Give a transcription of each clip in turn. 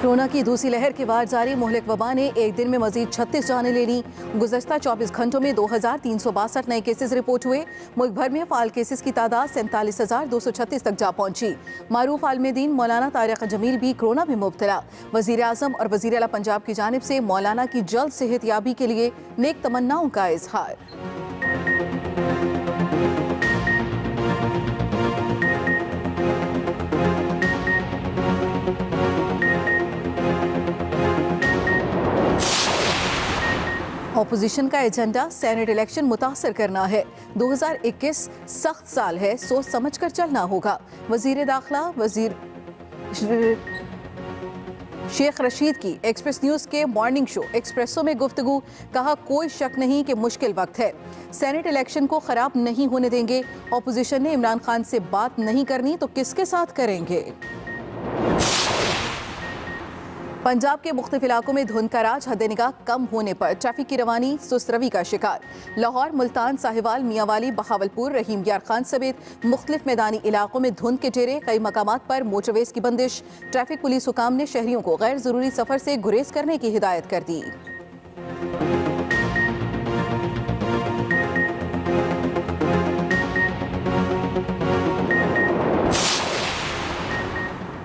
Corona की दूसरी लहर के बाद जारी मुहलिक वबा ने एक दिन में मजीद 36 जानें ले ली। गुज़श्ता 24 घंटों में 2362 नए केसेस रिपोर्ट हुए। मुल्क भर में फाल केसेस की तादाद 47,236 तक जा पहुंची। मारूफ आलिम दीन मौलाना तारिक जमील भी कोरोना में मुब्तला। वज़ीर आज़म और वज़ीर आला पंजाब की जानिब से मौलाना की जल्द सेहतयाबी के लिए नेक तमन्नाओं का इजहार। ऑपोजिशन का एजेंडा सेनेट इलेक्शन मुतासर करना है। 2021 सख्त साल है, सोच समझ कर चलना होगा। वजीर दाखिला वजीर शेख रशीद की एक्सप्रेस न्यूज़ के मॉर्निंग शो एक्सप्रेसो में गुफ्तगू। कहा, कोई शक नहीं कि मुश्किल वक्त है, सेनेट इलेक्शन को खराब नहीं होने देंगे। ऑपोजिशन ने इमरान खान से बात नहीं करनी तो किसके साथ करेंगे। पंजाब के मुख्तलिफ इलाकों में धुंध का राज हद निगाह कम होने पर ट्रैफिक की रवानी सुस्त रवी का शिकार। लाहौर, मुल्तान, साहिवाल, मियांवाली, बहावलपुर, रहीम यार खान समेत मुख्तलिफ मैदानी इलाकों में धुंध के जेरे कई मकामात पर मोटरवेज की बंदिश। ट्रैफिक पुलिस हुकाम ने शहरियों को गैर जरूरी सफर से गुरेज करने की हिदायत कर दी।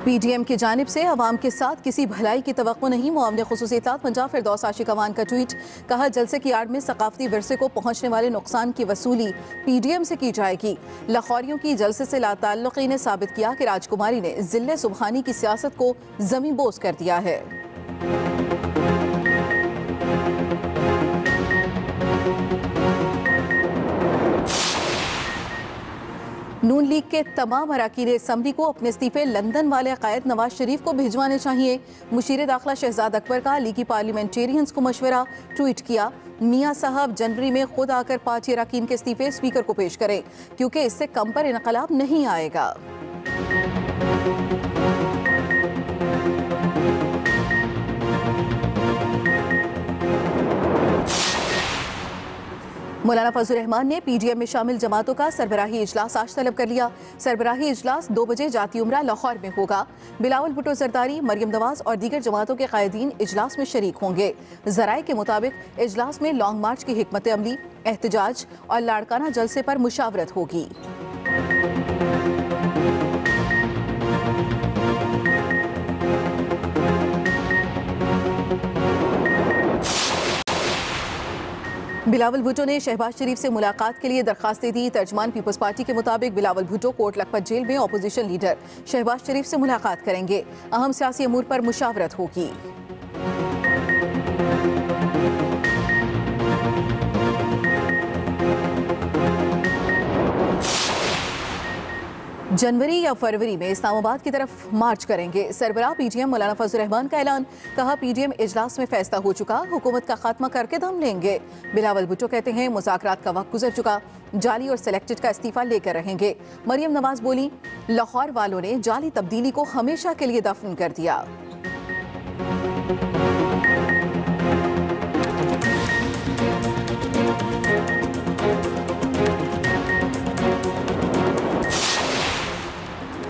पीडीएम की जानिब से अवाम के साथ किसी भलाई की तवक्को नहीं। मुआवने खुसूसी इत्तलात पंजाब फिरदौस आशिक अवान का ट्वीट। कहा, जलसे की आड़ में सकाफती विरसे को पहुंचने वाले नुकसान की वसूली पीडीएम से की जाएगी। लाहौरियों की जलसे से लाताल्लुकी ने साबित किया कि राजकुमारी ने जिले सुबहानी की सियासत को जमीन बोस कर दिया है। नून लीग के तमाम अरकान असम्बली को अपने इस्तीफे लंदन वाले कायद नवाज शरीफ को भिजवाने चाहिए। मुशीर दाखिला शहजाद अकबर का लीगी पार्लियामेंटेरियंस को मशवरा। ट्वीट किया, मियाँ साहब जनवरी में खुद आकर पार्टी अरकान के इस्तीफे स्पीकर को पेश करें, क्योंकि इससे कम पर इनकलाब नहीं आएगा। मौलाना फजल रहमान ने पीडीएम में शामिल जमातों का सरबराही इजलास आज तलब कर लिया। सरबराही इजलास 2 बजे जाती उम्रा लाहौर में होगा। बिलावल भुट्टो जरदारी, मरियम नवाज और दीगर जमातों के कायदीन इजलास में शरीक होंगे। जराए के मुताबिक इजलास में लॉन्ग मार्च की हिकमत अमली, एहतजाज और लाड़काना जलसे पर मुशावरत होगी। बिलावल भुट्टो ने शहबाज शरीफ से मुलाकात के लिए दरखास्त दी। तर्जमान पीपल्स पार्टी के मुताबिक बिलावल भुट्टो कोट लखपत जेल में अपोजिशन लीडर शहबाज शरीफ से मुलाकात करेंगे। अहम सियासी अमूर पर मुशावरत होगी। जनवरी या फरवरी में इस्लामाबाद की तरफ मार्च करेंगे। सरबराह पीडीएम मौलाना फजल रहमान का ऐलान। कहा, पीडीएम इजलास में फैसला हो चुका, हुकूमत का खात्मा करके दम लेंगे। बिलावल भुट्टो कहते हैं, मुज़ाकरात का वक्त गुजर चुका, जाली और सिलेक्टेड का इस्तीफा लेकर रहेंगे। मरियम नवाज बोली, लाहौर वालों ने जाली तब्दीली को हमेशा के लिए दफन कर दिया।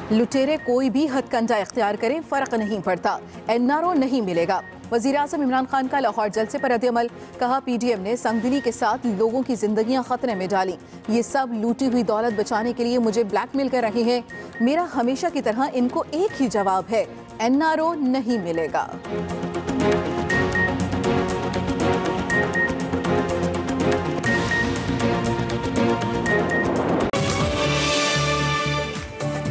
लुटेरे कोई भी हथकंडा इख्तियार करें, फर्क नहीं पड़ता, एनआरओ नहीं मिलेगा। वज़ीर आज़म इमरान खान का लाहौर जलसे पर रद्द-ए-अमल। कहा, पीडीएम ने संगदिली के साथ लोगों की जिंदगियां खतरे में डाली। ये सब लूटी हुई दौलत बचाने के लिए मुझे ब्लैकमेल कर रहे हैं। मेरा हमेशा की तरह इनको एक ही जवाब है, एनआरओ नहीं मिलेगा।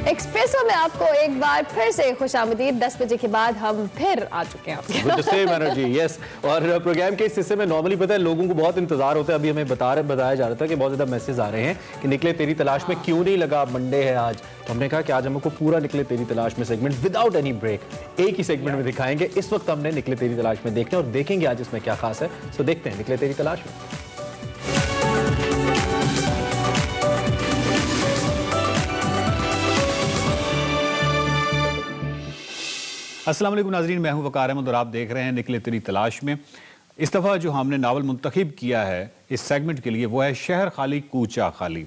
एक्सप्रेसो में आपको एक बार फिर से खुशामदीद। 10 बजे के बाद हम फिर आ चुके हैं With the same energy, yes। और प्रोग्राम के इस हिस्से में नॉर्मली पता है लोगों को बहुत इंतजार होता है। अभी हमें बताया जा रहा था कि बहुत ज़्यादा मैसेज आ रहे हैं कि निकले तेरी तलाश में क्यों नहीं लगा, मंडे है आज। तो हमने कहा कि आज हमको पूरा निकले तेरी तलाश में सेगमेंट विदाउट एनी ब्रेक एक ही सेगमेंट में दिखाएंगे। इस वक्त हमने निकले तेरी तलाश में देखते हैं और देखेंगे आज इसमें क्या खास है। सो देखते हैं निकले तेरी तलाश में। अस्सलाम वालेकुम नाज़रीन, मैं हूं वकार अहमद और आप देख रहे हैं निकले तेरी तलाश में। इस दफ़ा जो हमने नावल मुंतखब किया है इस सेगमेंट के लिए वो है शहर खाली कूचा खाली।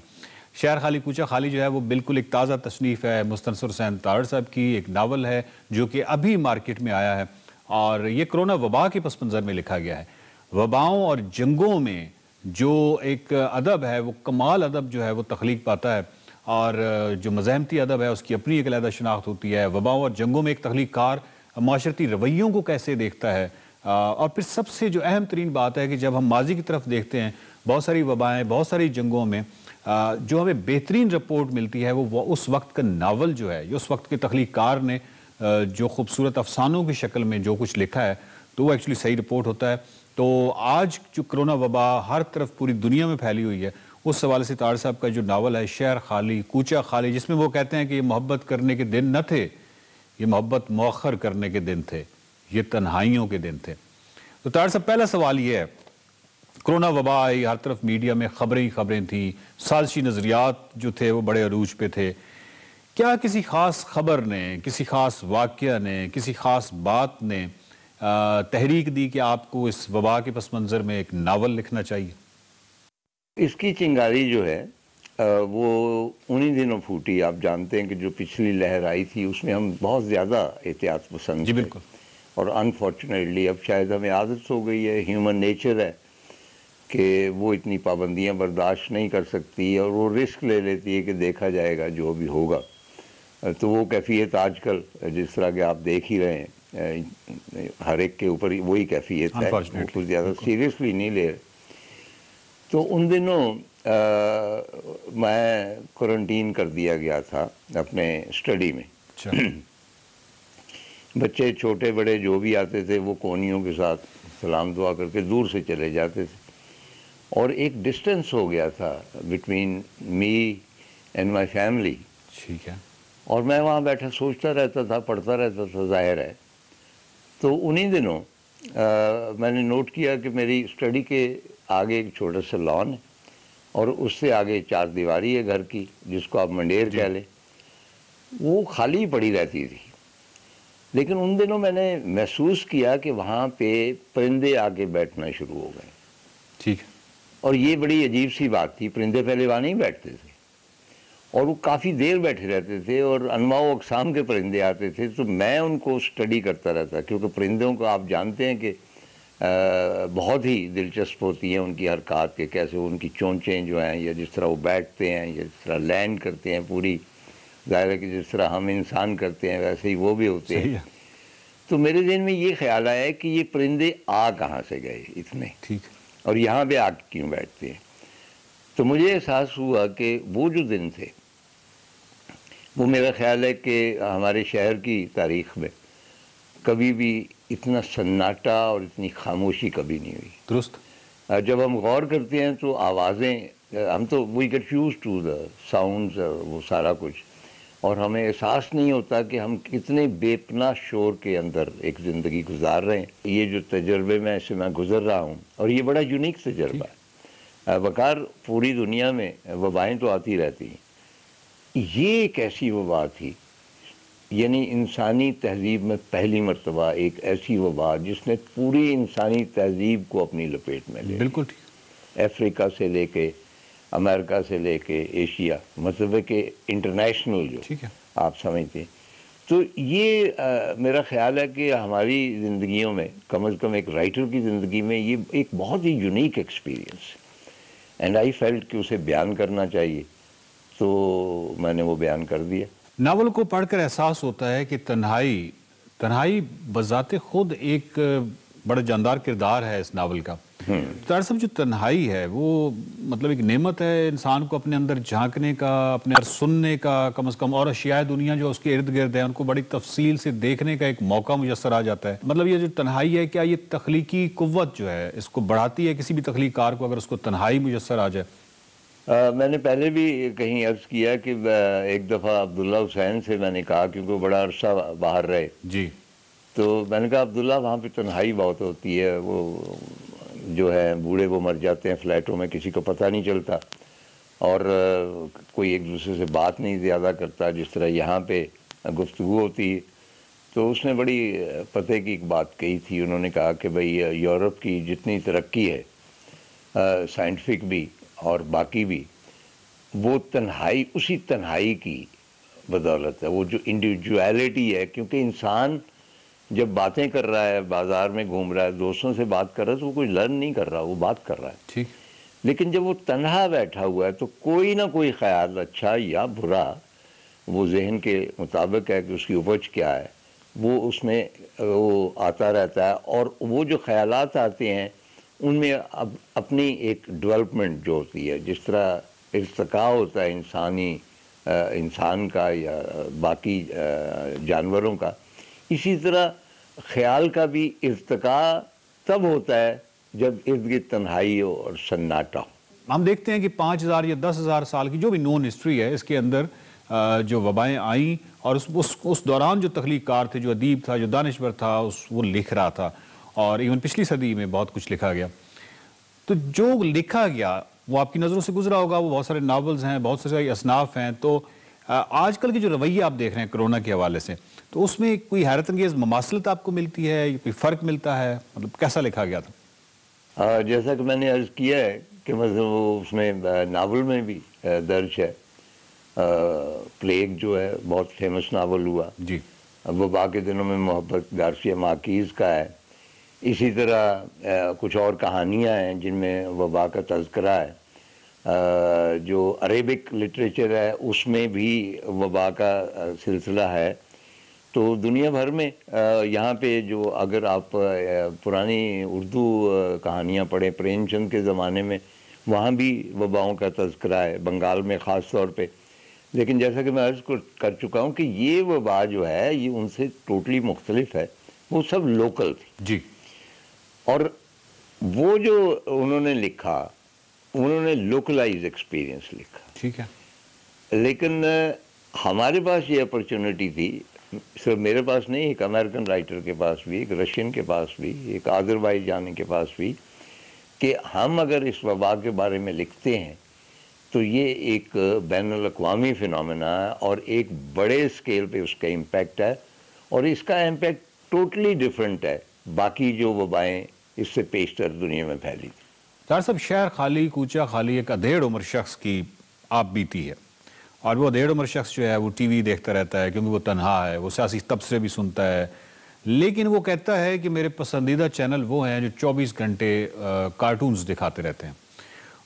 शहर खाली कूचा खाली जो है वो बिल्कुल एक ताज़ा तसनीफ़ है मुस्तनसर हुसैन तारड़ साहब की। एक नावल है जो कि अभी मार्केट में आया है और ये कोरोना वबा के पस मंज़र में लिखा गया है। वबाओं और जंगों में जो एक अदब है वो कमाल अदब जो है वो तख्लीक पाता है, और जो मज़ाहमती अदब है उसकी अपनी एक अलग शनाख्त होती है। वबाओं और जंगों में एक तख्लीककार माशरती रवैयों को कैसे देखता है, और फिर सबसे जो अहम तरीन बात है कि जब हम माजी की तरफ देखते हैं, बहुत सारी वबाएँ, बहुत सारी जंगों में जो हमें बेहतरीन रिपोर्ट मिलती है वो उस वक्त का नावल जो है, उस वक्त के तख्लीककार ने जो खूबसूरत अफसानों की शक्ल में जो कुछ लिखा है, तो वो एक्चुअली सही रिपोर्ट होता है। तो आज जो कोरोना वबा हर तरफ पूरी दुनिया में फैली हुई है, उस हवाले से तार साहब का जो नावल है शहर खाली कूचा खाली, जिसमें वो कहते हैं कि ये मोहब्बत करने के दिन न थे, ये मोहब्बत मौखर करने के दिन थे, ये तन्हाइयों के दिन थे। तो तार साहब, पहला सवाल ये है, कोरोना वबा आई, हर तरफ मीडिया में खबरें ही खबरें थी, साजिशी नज़रियात जो थे वो बड़े अरूज पे थे। क्या किसी ख़ास खबर ने, किसी ख़ास वाक़या ने, किसी ख़ास बात ने तहरीक दी कि आपको इस वबा के पस मंज़र में एक नावल लिखना चाहिए? इसकी चिंगारी जो है वो उन्हीं दिनों फूटी। आप जानते हैं कि जो पिछली लहर आई थी उसमें हम बहुत ज़्यादा एहतियात पसंद जी थे। बिल्कुल। और अनफॉर्चुनेटली अब शायद हमें आदत हो गई है, ह्यूमन नेचर है कि वो इतनी पाबंदियां बर्दाश्त नहीं कर सकती और वो रिस्क ले लेती है कि देखा जाएगा जो भी होगा। तो वो कैफियत आजकल जिस तरह के आप देख ही रहे हैं, हर एक के ऊपर वही कैफियत है, वो कुछ ज़्यादा सीरियसली नहीं ले रहे। तो उन दिनों मैं क्वारंटीन कर दिया गया था अपने स्टडी में। बच्चे छोटे बड़े जो भी आते थे वो कोनियों के साथ सलाम दुआ करके दूर से चले जाते थे, और एक डिस्टेंस हो गया था between me and my family. ठीक है। और मैं वहाँ बैठा सोचता रहता था, पढ़ता रहता था, जाहिर है। तो उन्हीं दिनों मैंने नोट किया कि मेरी स्टडी के आगे एक छोटा सा लॉन है और उससे आगे चार दीवारी है घर की, जिसको आप मंडेर कह लें, वो खाली पड़ी रहती थी। लेकिन उन दिनों मैंने महसूस किया कि वहाँ पे परिंदे आके बैठना शुरू हो गए। ठीक है। और ये बड़ी अजीब सी बात थी, परिंदे पहले वहाँ नहीं बैठते थे और वो काफ़ी देर बैठे रहते थे और अनवाओ अक़साम के परिंदे आते थे। तो मैं उनको स्टडी करता रहता, क्योंकि परिंदों को आप जानते हैं कि बहुत ही दिलचस्प होती हैं उनकी हरकत के, कैसे उनकी चोंचें जो हैं या जिस तरह वो बैठते हैं या जिस तरह लैंड करते हैं, पूरी ज़ाहिर है कि जिस तरह हम इंसान करते हैं वैसे ही वो भी होते हैं। तो मेरे ज़हन में ये ख्याल आया कि ये परिंदे आ कहाँ से गए इतने, ठीक, और यहाँ पे आके क्यों बैठते हैं। तो मुझे एहसास हुआ कि वो जो दिन थे वो मेरा ख्याल है कि हमारे शहर की तारीख़ में कभी भी इतना सन्नाटा और इतनी खामोशी कभी नहीं हुई। दुरुस्त। जब हम गौर करते हैं तो आवाज़ें, हम तो we get used to the sounds, वो सारा कुछ, और हमें एहसास नहीं होता कि हम कितने बेपनाह शोर के अंदर एक ज़िंदगी गुजार रहे हैं। ये जो तजर्बे में से मैं गुज़र रहा हूँ, और ये बड़ा यूनिक तजर्बा है। वकार पूरी दुनिया में वबाएँ तो आती रहती हैं, ये एक ऐसी वबा थी, यानी इंसानी तहज़ीब में पहली मर्तबा एक ऐसी वबा जिसने पूरी इंसानी तहज़ीब को अपनी लपेट में लिया। बिल्कुल ठीक। अफ्रीका से लेके अमेरिका से लेके एशिया, मतलब कि इंटरनेशनल जो, ठीक है, आप समझते हैं। तो ये मेरा ख्याल है कि हमारी ज़िंदगियों में, कम से कम एक राइटर की ज़िंदगी में, ये एक बहुत ही यूनिक एक्सपीरियंस है एंड आई फेल्ट कि उसे बयान करना चाहिए, तो मैंने वो बयान कर दिया। नावल को पढ़कर एहसास होता है कि तन्हाई बजाते खुद एक बड़ा जानदार किरदार है इस नावल का। तार साहब, जो तन्हाई है वो मतलब एक नेमत है इंसान को अपने अंदर झांकने का, अपने अंदर सुनने का कम से कम, और अशियाए दुनिया जो उसके इर्द गिर्द है उनको बड़ी तफसील से देखने का एक मौका मुयस्सर आ जाता है। मतलब ये जो तन्हाई है, क्या ये तख्लीकी कुव्वत जो है इसको बढ़ाती है किसी भी तख्लीकार को, अगर उसको तन्हाई मुयस्सर आ जाए? मैंने पहले भी कहीं अर्ज़ किया कि एक दफ़ा अब्दुल्ला हुसैन से मैंने कहा, क्योंकि वो बड़ा अरसा बाहर रहे जी, तो मैंने कहा अब्दुल्ला वहाँ पे तन्हाई बहुत होती है, वो जो है बूढ़े वो मर जाते हैं फ्लैटों में, किसी को पता नहीं चलता और कोई एक दूसरे से बात नहीं ज़्यादा करता जिस तरह यहाँ पे गुफ्तगू होती है। तो उसने बड़ी पते की एक बात कही थी, उन्होंने कहा कि भाई यूरोप की जितनी तरक्की है साइंटिफिक भी और बाकी भी, वो तन्हाई, उसी तन्हाई की बदौलत है, वो जो इंडिविजुअलिटी है, क्योंकि इंसान जब बातें कर रहा है, बाजार में घूम रहा है, दोस्तों से बात कर रहा है, तो वो कुछ लर्न नहीं कर रहा, वो बात कर रहा है। ठीक। लेकिन जब वो तन्हा बैठा हुआ है तो कोई ना कोई ख्याल, अच्छा या बुरा, वो जहन के मुताबिक है कि उसकी उपज क्या है, वो उसमें वो आता रहता है। और वो जो ख्यालात आते हैं उनमें अब अपनी एक डेवलपमेंट जो होती है, जिस तरह इर्तिका होता है इंसान का या बाकी जानवरों का, इसी तरह ख्याल का भी इर्तिका तब होता है जब इर्द गिर्द तन्हाई हो और सन्नाटा हो। हम देखते हैं कि 5000 या 10,000 साल की जो भी नोन हिस्ट्री है, इसके अंदर जो वबाएं आई और उस दौरान जो तख्लीकार थे, जो अदीब था, जो दानिश्वर था, वो लिख रहा था। और इवन पिछली सदी में बहुत कुछ लिखा गया। तो जो लिखा गया वो आपकी नज़रों से गुजरा होगा, वो बहुत सारे नावल्स हैं, बहुत सारे असनाफ हैं। तो आजकल की जो रवैया आप देख रहे हैं कोरोना के हवाले से, तो उसमें कोई हैरत अंगेज़ ममासलत आपको मिलती है, कोई फ़र्क मिलता है? मतलब कैसा लिखा गया था? जैसा कि मैंने अर्ज़ किया है कि मतलब उसमें नावल में भी दर्ज है। प्लेग जो है बहुत फेमस नावल हुआ जी। वबा के दिनों में मोहब्बत गार्सिया मार्कीज़ का है। इसी तरह कुछ और कहानियाँ हैं जिनमें वबा का तज़किरा है। जो अरेबिक लिटरेचर है उसमें भी वबा का सिलसिला है। तो दुनिया भर में यहाँ पे जो अगर आप पुरानी उर्दू कहानियाँ पढ़ें प्रेमचंद के ज़माने में, वहाँ भी वबाओं का तज़किरा है, बंगाल में ख़ास तौर पे। लेकिन जैसा कि मैं अर्ज़ कर चुका हूँ कि ये वबा जो है ये उनसे टोटली मुख्तलिफ है, वो सब लोकल थी जी। और वो जो उन्होंने लिखा, उन्होंने लोकलाइज एक्सपीरियंस लिखा। ठीक है। लेकिन हमारे पास ये अपॉर्चुनिटी थी, सिर्फ मेरे पास नहीं, एक अमेरिकन राइटर के पास भी, एक रशियन के पास भी, एक आज़रबाईजानी के पास भी, कि हम अगर इस वबा के बारे में लिखते हैं तो ये एक बैनुल अक़वामी फ़िनोमेना है और एक बड़े स्केल पे उसका इम्पैक्ट है और इसका इम्पैक्ट टोटली डिफरेंट है बाकी जो वबाएँ इससे पेशतर दुनिया में फैली थी। तार साहब, शहर खाली, कूचा खाली, एक अधेड़ उम्र शख्स की आप बीती है और वो अधेड़ उम्र शख्स जो है वो टीवी देखता रहता है क्योंकि वो तन्हा है, वो सियासी तबसरे भी सुनता है, लेकिन वो कहता है कि मेरे पसंदीदा चैनल वो हैं जो 24 घंटे कार्टून्स दिखाते रहते हैं।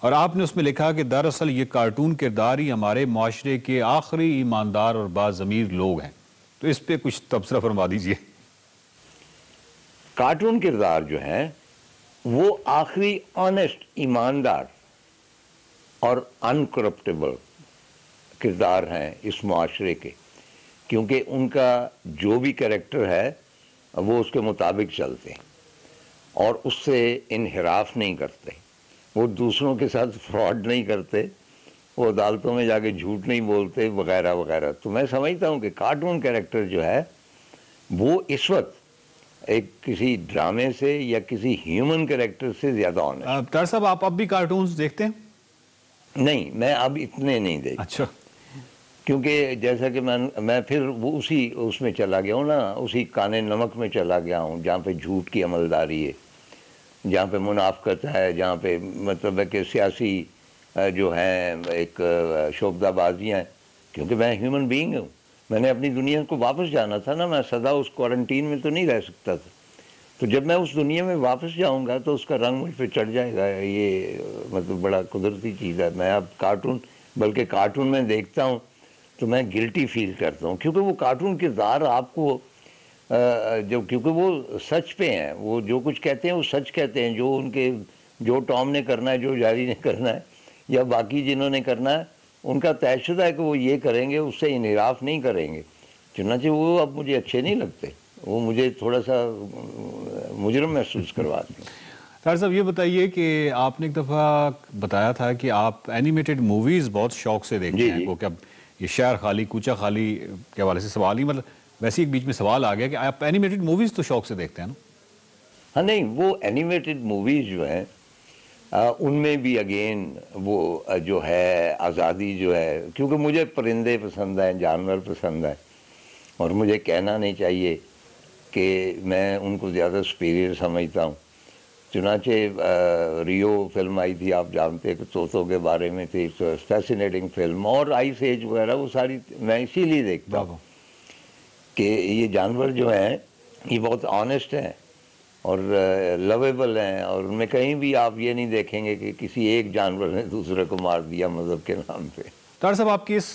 और आपने उसमें लिखा कि दरअसल ये कार्टून किरदार ही हमारे माशरे के आखिरी ईमानदार और बाज़मीर लोग हैं। तो इस पर कुछ तबसरा फरमा दीजिए। कार्टून किरदार जो हैं वो आखिरी ऑनेस्ट, ईमानदार और अनकरप्टेबल किरदार हैं इस माशरे के, क्योंकि उनका जो भी कैरेक्टर है वो उसके मुताबिक चलते हैं और उससे इनहिराफ नहीं करते, वो दूसरों के साथ फ्रॉड नहीं करते, वो अदालतों में जाके झूठ नहीं बोलते वगैरह वगैरह। तो मैं समझता हूँ कि कार्टून कैरेक्टर जो है वो इस वक्त एक किसी ड्रामे से या किसी ह्यूमन कैरेक्टर से ज़्यादा ऑनेस्ट। तार साहब, आप अब भी कार्टून्स देखते हैं? नहीं, मैं अब इतने नहीं देखता। अच्छा। क्योंकि जैसा कि मैं फिर वो उसी उसमें चला गया हूँ ना, उसी काने नमक में चला गया हूँ जहाँ पे झूठ की अमलदारी है, जहाँ पे मुनाफकत है, जहाँ पे मतलब है कि सियासी जो हैं एक शोबदाबाजियाँ हैं। क्योंकि मैं ह्यूमन बीइंग हूँ, मैंने अपनी दुनिया को वापस जाना था ना, मैं सदा उस क्वारंटीन में तो नहीं रह सकता था। तो जब मैं उस दुनिया में वापस जाऊँगा तो उसका रंग मुझ पर चढ़ जाएगा। ये मतलब बड़ा कुदरती चीज़ है। मैं अब कार्टून, बल्कि कार्टून में देखता हूँ तो मैं गिल्टी फील करता हूँ, क्योंकि वो कार्टून किरदार आपको क्योंकि वो सच पे हैं, वो जो कुछ कहते हैं वो सच कहते हैं, जो टॉम ने करना है, जो जारी ने करना है या बाकी जिन्होंने करना है, उनका तयशुदा है कि वो ये करेंगे, उससे इनहिराफ नहीं करेंगे। चुनांचे वो अब मुझे अच्छे नहीं लगते, वो मुझे थोड़ा सा मुजरम महसूस करवाते हैं। तार साहब, ये बताइए कि आपने एक दफ़ा बताया था कि आप एनिमेटेड मूवीज़ बहुत शौक से देखते हैं। वो क्या ये शहर खाली, कूचा खाली के हवाले से सवाल ही, मतलब वैसे एक बीच में सवाल आ गया कि आप एनिमेटेड मूवीज़ तो शौक से देखते हैं ना? हाँ, नहीं, वो एनिमेटेड मूवीज़ जो हैं उनमें भी अगेन वो जो है आज़ादी जो है, क्योंकि मुझे परिंदे पसंद हैं, जानवर पसंद हैं और मुझे कहना नहीं चाहिए कि मैं उनको ज़्यादा सुपीरियर समझता हूँ। चुनांचे रियो फिल्म आई थी, आप जानते हैं कि तोतों के बारे में थी, फैसिनेटिंग फिल्म, और आइस एज वगैरह, वो सारी मैं इसीलिए देखता हूँ कि ये जानवर जो हैं ये बहुत ऑनेस्ट हैं और लवेबल हैं, और उनमें कहीं भी आप ये नहीं देखेंगे कि किसी एक जानवर ने दूसरे को मार दिया मज़हब के नाम पे। तार साहब, आपकी इस